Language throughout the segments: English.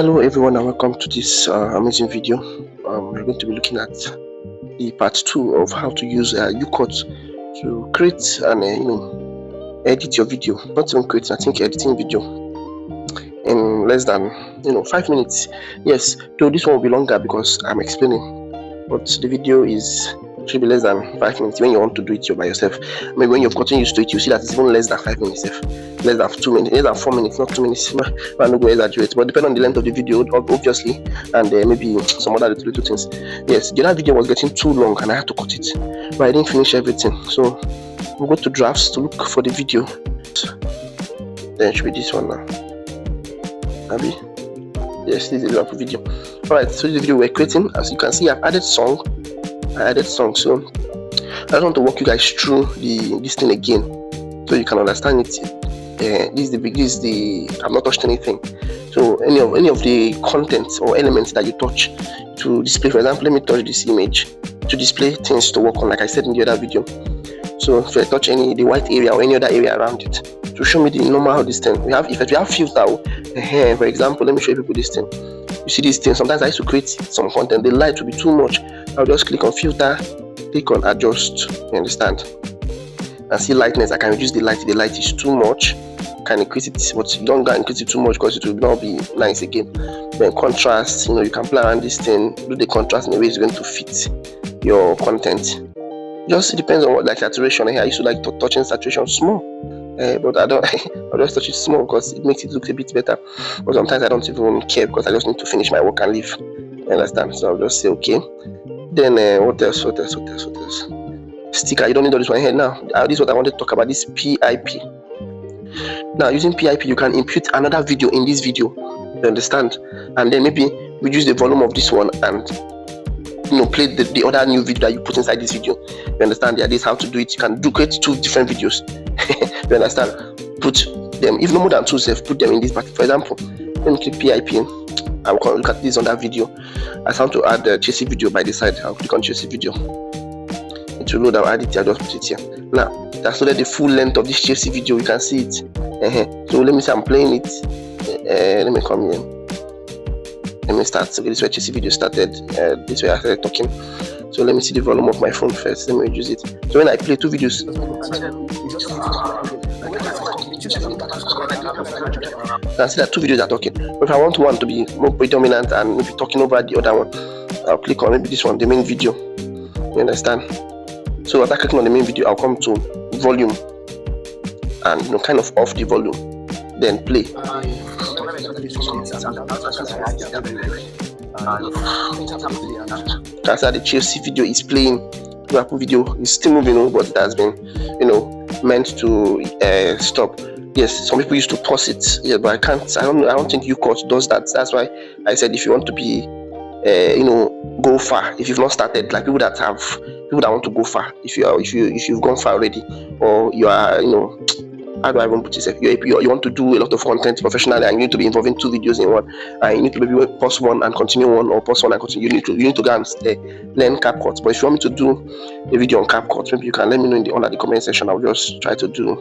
Hello everyone and welcome to this amazing video. We're going to be looking at the part 2 of how to use Youcut to create and edit your video. Not even creating, I think editing video in less than 5 minutes. Yes, though this one will be longer because I'm explaining, but the video should be less than 5 minutes when you want to do it by yourself. Maybe when you've gotten used to it, you see that it's even less than 5 minutes, less than 2 minutes, less than 4 minutes, not 2 minutes. I'm not going to exaggerate, but depending on the length of the video, obviously, and maybe some other little things. Yes, the other video was getting too long and I had to cut it, but I didn't finish everything. So we'll go to drafts to look for the video. Then it should be this one now. Maybe. Yes, this is the video. Alright, so this video we're creating. As you can see, I've added song. So I just want to walk you guys through this thing again so you can understand it. I've not touched anything. So any of the content or elements that you touch to display, for example, let me touch this image to display things to work on, like I said in the other video. So if I touch the white area or any other area around it to show me the normal this thing. If we have filter, for example, let me show you people this thing. You see this thing, sometimes I used to create some content, the light will be too much. I'll just click on filter, click on adjust, you understand? And see lightness, I can reduce the light. The light is too much, can increase it, but you don't go increase it too much because it will not be nice again. Then contrast, you can play around this thing, do the contrast in a way it's going to fit your content. Just depends on what, like saturation. I used to like touching saturation small, but I don't. I'll just touch it small because it makes it look a bit better. But sometimes I don't even care because I just need to finish my work and leave. You understand? So I'll just say okay. Then what else? Sticker. You don't need all this one here now. This is what I wanted to talk about. This PIP. Now using PIP, you can impute another video in this video. You understand? And then maybe reduce the volume of this one and play the other new video that you put inside this video. You understand? Yeah, this is how to do it. You can create 2 different videos. You understand? Put them, if no more than 2 put them in this bucket. For example, let me click PIP. I'll look at this on that video. I want to add a chassis video by the side. I'll click on chassis video. It will load. I'll add it. I'll just put it here. Now that's loaded the full length of this chassis video. You can see it. So let me say I'm playing it. Let me come here. Let me start. So this is where chassis video started. This way I started talking. So let me see the volume of my phone first. Let me reduce it. So when I play 2 videos, you can see that 2 videos are talking. But if I want one to be more predominant and maybe talking over the other one, I'll click on maybe this one, the main video. You understand? So after clicking on the main video, I'll come to volume and kind of off the volume, then play. That's how the chassis video is playing. The Apple video is still moving, but it has been, meant to stop. Yes, some people used to pause it. Yeah, but I can't. I don't think Youcut does that. That's why I said if you want to be, go far. If you've not started, like people that want to go far. If you've gone far already, or you are, how do I even put this? You want to do a lot of content professionally and you need to be involving 2 videos in one, and you need to maybe pause one and continue one, or pause one and continue. You need to go and learn CapCut. But if you want me to do a video on CapCut, maybe you can let me know under the comment section. I'll just try to do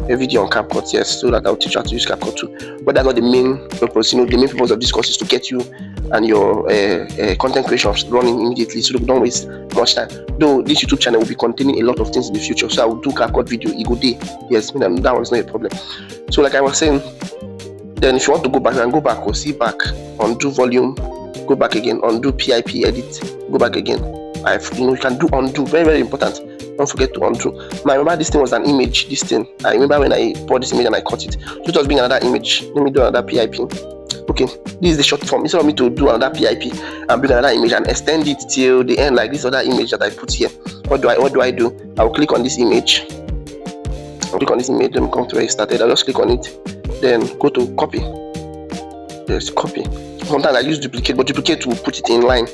a video on CapCut, yes, so that I'll teach you how to use CapCut too. But that's not the main purpose. The main purpose of this course is to get you and your content creations running immediately, so don't waste much time. Though this YouTube channel will be containing a lot of things in the future, so I will do CapCut video. It go day, yes, that one is not a problem. So like I was saying, then if you want to go back, and go back or see back, undo volume, go back again, undo PIP, edit, go back again. You can do undo, very very important. Don't forget to undo. Now I remember this thing was an image. This thing, I remember when I bought this image and I cut it. So it was being another image. Let me do another PIP. Okay, this is the short form. Instead of me to do another PIP and bring another image and extend it till the end like this other image that I put here, what do I do? I'll click on this image. Let me come to where it started. I'll just click on it, then go to copy. Yes, copy. Sometimes I use duplicate, but duplicate will put it in line.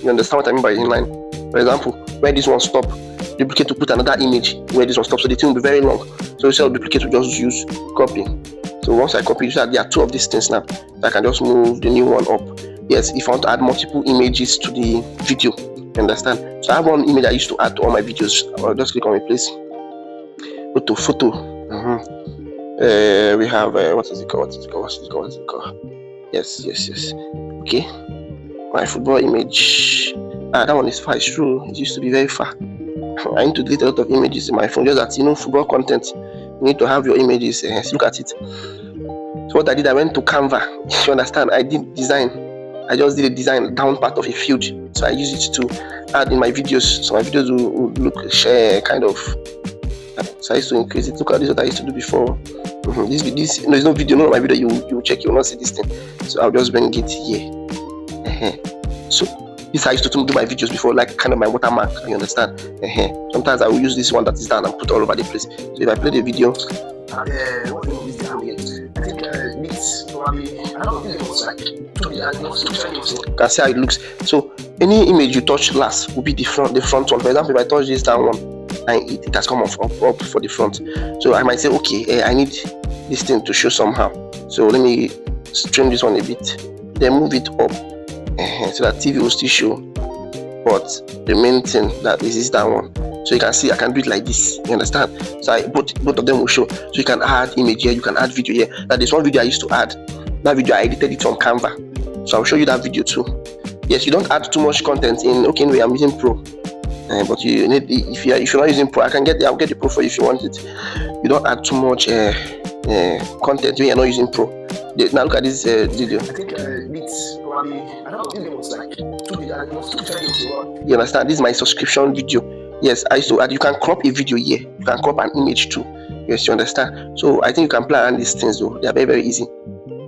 You understand what I mean by in line? For example, where this one stop, duplicate to put another image where this one stops, so the thing will be very long. So instead of duplicate, we just use copy. So once I copy, there are 2 of these things now. I can just move the new one up. Yes, if I want to add multiple images to the video, you understand? So I have one image I used to add to all my videos. I'll just click on replace. Go to photo. We have what is it called? Yes. Okay, my football image. That one is far. It's true. It used to be very far. I need to delete a lot of images in my phone. Just that, football content, you need to have your images. Look at it. So what I did, I went to Canva. You understand? I did design. I just did a design down part of a field. So I use it to add in my videos. So my videos will look kind of. So I used to increase it. Look at this, what I used to do before. This there's no video, no my video. You check, you will not see this thing. So I'll just bring it here. So this I used to do my videos before, like kind of my watermark. You understand? Sometimes I will use this one that is down and put all over the place. So if I play the video, you can see how it looks. So any image you touch last will be the front one. For example, if I touch this down one, and it has come up for the front. So I might say, okay, I need this thing to show somehow. So let me trim this one a bit, then move it up, so that TV will still show. But the main thing that is that one. So you can see I can do it like this. You understand? So both of them will show. So you can add image here, you can add video here. Now there's one video I used to add. That video I edited it from Canva. So I'll show you that video too. Yes, you don't add too much content in. Okay, anyway, I'm using Pro. But you need, if you're not using Pro, I'll get the Pro for you if you want it. You don't add too much content when you're not using Pro. Now look at this video. I think it's probably, I don't know, it was like 2 seconds. You understand? This is my subscription video. Yes, I used to add. You can crop a video here. You can crop an image too. Yes, you understand? So I think you can play around these things though. They are very, very easy.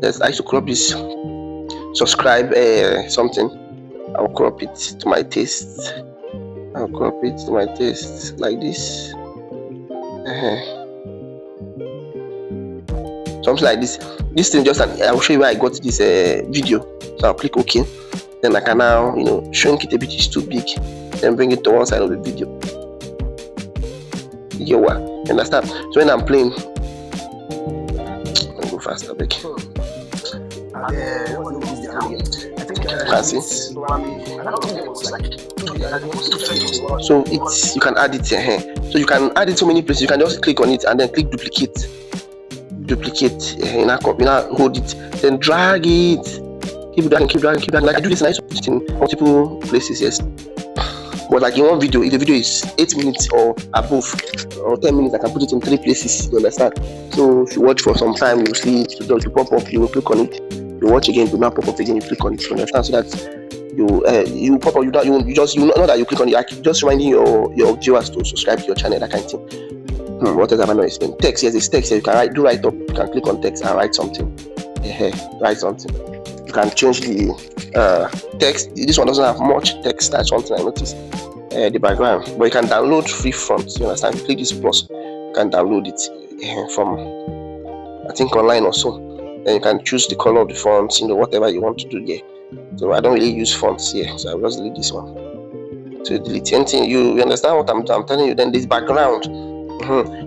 Yes, I used to crop this. Subscribe something. I'll crop it to my taste. I'll crop it to my taste like this. Something like this. This thing just, I'll show you where I got this video. So I'll click OK. Then I can now, shrink it a bit. It's too big. Then bring it to one side of the video. You understand? So when I'm playing, I'll go faster, back. So you can add it here. So you can add it so many places. You can just click on it and then click duplicate. Now hold it, then drag it. Keep dragging. Like I do this, and I put it in multiple places. Yes, but like in one video, if the video is 8 minutes or above, or 10 minutes, I can put it in 3 places. You understand? So if you watch for some time, you see it to pop up. You will click on it. You watch again, it will not pop up again. You click on it. You understand? So that you pop up. You know that you click on it. Just reminding your viewers to subscribe to your channel. That kind of thing. What else have I not explained? Text. Yes, it's text here. You can write up. You can click on text and write something. Write something. You can change the text. This one doesn't have much text. That's something I noticed. The background, but you can download free fonts. You understand? Click this plus. You can download it from, I think, online or so. Then you can choose the color of the fonts. Whatever you want to do there. So I don't really use fonts here, so I will just delete this one. So delete anything. You understand what I'm telling you? Then this background.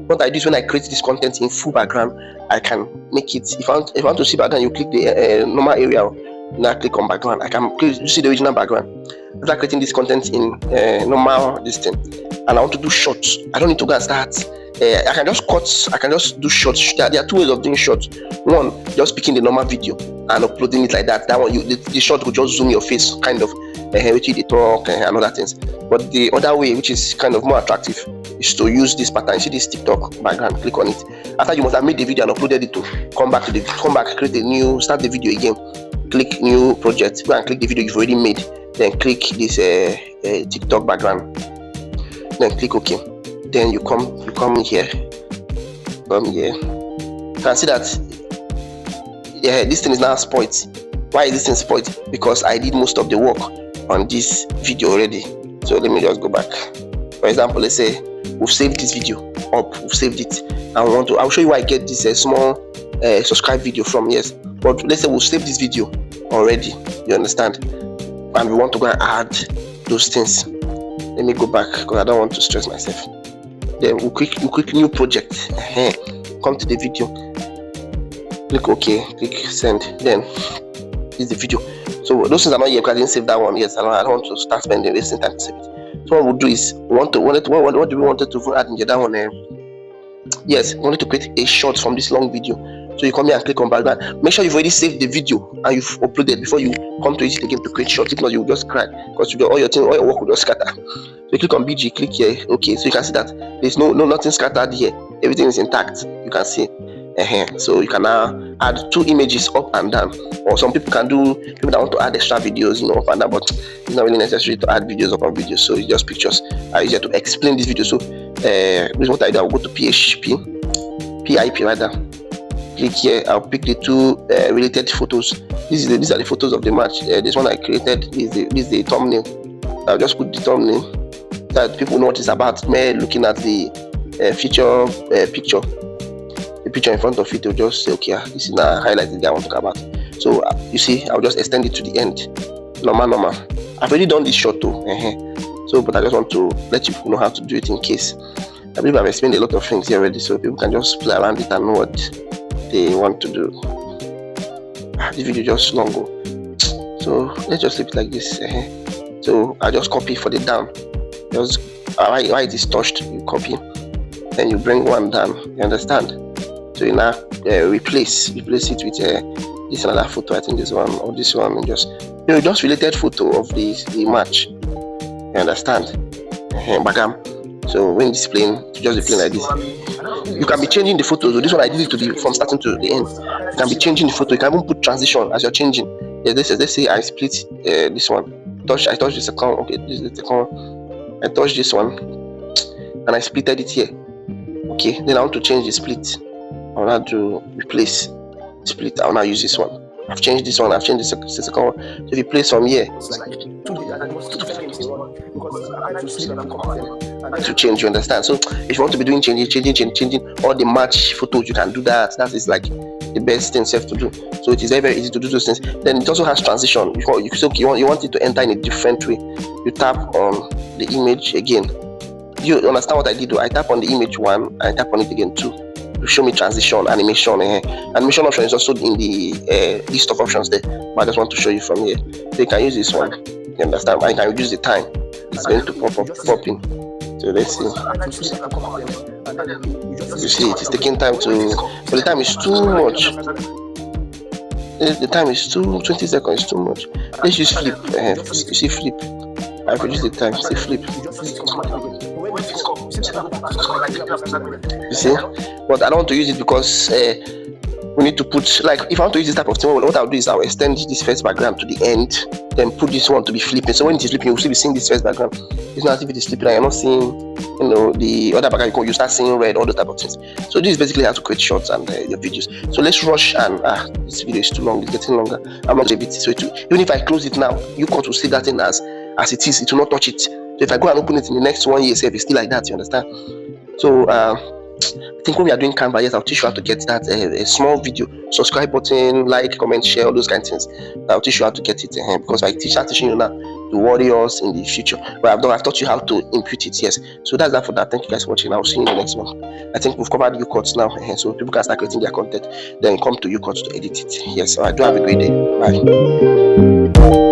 What I do is when I create this content in full background, I can make it. If I want to see background, you click the normal area. Now click on background. I can see the original background. After creating this content in normal this thing, and I want to do shorts, I don't need to go and start. I can just cut. I can just do shorts. There are 2 ways of doing shorts. One, just picking the normal video and uploading it like that. That one, the short will just zoom your face, kind of, which they talk and other things. But the other way, which is kind of more attractive, is to use this pattern. See this TikTok background. Click on it. After you must have made the video and uploaded it to come back, create a new, start the video again. Click new project. Go and click the video you've already made. Then click this TikTok background. Then click OK. Then you come here. You can see that this thing is now spoiled. Why is this thing spoiled? Because I did most of the work on this video already. So let me just go back. For example, let's say we've saved this video up. We've saved it, and I'll show you where I get this small subscribe video from. Yes, but let's say we'll save this video already. You understand? And we want to go and add those things. Let me go back because I don't want to stress myself. Then we'll click new project. Come to the video. Click OK. Click send. Then this is the video. So those things are not here because I didn't save that one. Yes, I don't want to start spending wasting time to save it. So what we'll do is what do we want to add in the other one? Yes, we wanted to create a short from this long video. So you come here and click on background. Make sure you've already saved the video and you've uploaded before you come to it again to create shorts. If not, you will just cry because all your work will just scatter. So you click on BG, click here. Okay, so you can see that there's nothing scattered here. Everything is intact. You can see. So you can now add 2 images up and down, or some people can do, people that want to add extra videos, up and down, but it's not really necessary to add videos up on videos. So it's just pictures are easier to explain this video. So this is what I do. I'll go to PIP rather. Click here. I'll pick the 2 related photos. These are the photos of the match. This one I created. This is the thumbnail. I'll just put the thumbnail that people know what it's about. Me looking at the feature picture. The picture in front of it, will just say, okay, this is now highlighted that I want to talk about. So you see, I'll just extend it to the end. Normal. I've already done this short too. So, but I just want to let you know how to do it in case. I believe I've explained a lot of things here already, so people can just play around it and know what they want to do. This video just long go. So let's just leave it like this. So I just copy for the down. Just why it is touched, you copy. Then you bring one down. You understand? So you now replace it with this another photo. I think this one or this one, and just related photo of the match. You understand? So when displaying, just display like this. You can be changing the photos. So this one I did it from starting to the end. You can be changing the photo. You can even put transition as you're changing. Yeah, let's say I split this one. I touch the second. Okay, this is the second one. I touch this one, and I splitted it here. Okay, then I want to change the split. I want to replace split. I will now use this one. I've changed this one. I've changed the second one. So if you place from here to change, you understand? So if you want to be doing changing all the match photos, you can do that. That is like the best thing to do. So it is very, very easy to do those things. Then it also has transition. You want it to enter in a different way. You tap on the image again. You understand what I did? I tap on the image 1, I tap on it again 2. To show me transition, animation. Animation option is also in the list of options there, but I just want to show you from here. So you can use this one. You understand? I can reduce the time. It's going to pop in. So let's see. You see, it is taking time but the time is too much. The time is 20 seconds is too much. Let's use flip. You see flip. I reduce the time. See flip. You see, but I don't want to use it because we need to put, like, if I want to use this type of thing, what I'll do is I'll extend this first background to the end, then put this one to be flipping. So when it is flipping, you'll still be seeing this first background. It's not as if it is flipping and you're not seeing, the other background. You start seeing red, all those type of things. So this is basically how to create shorts and your videos. So let's rush, and this video is too long. It's getting longer. I'm not going to so even if I close it now, Youcut will see that thing as it is. It will not touch it. So if I go and open it in the next 1 year, say it's still like that, you understand? So I think when we are doing Canva, yes, I'll teach you how to get that a small video, subscribe button, like, comment, share, all those kind of things. I'll teach you how to get it because I start teaching you now the warriors in the future. But I've taught you how to input it, yes. So that's that for that. Thank you guys for watching. I'll see you in the next one. I think we've covered Youcut now, so people can start creating their content, then come to Youcut to edit it. Yes, all right. Do have a great day. Bye.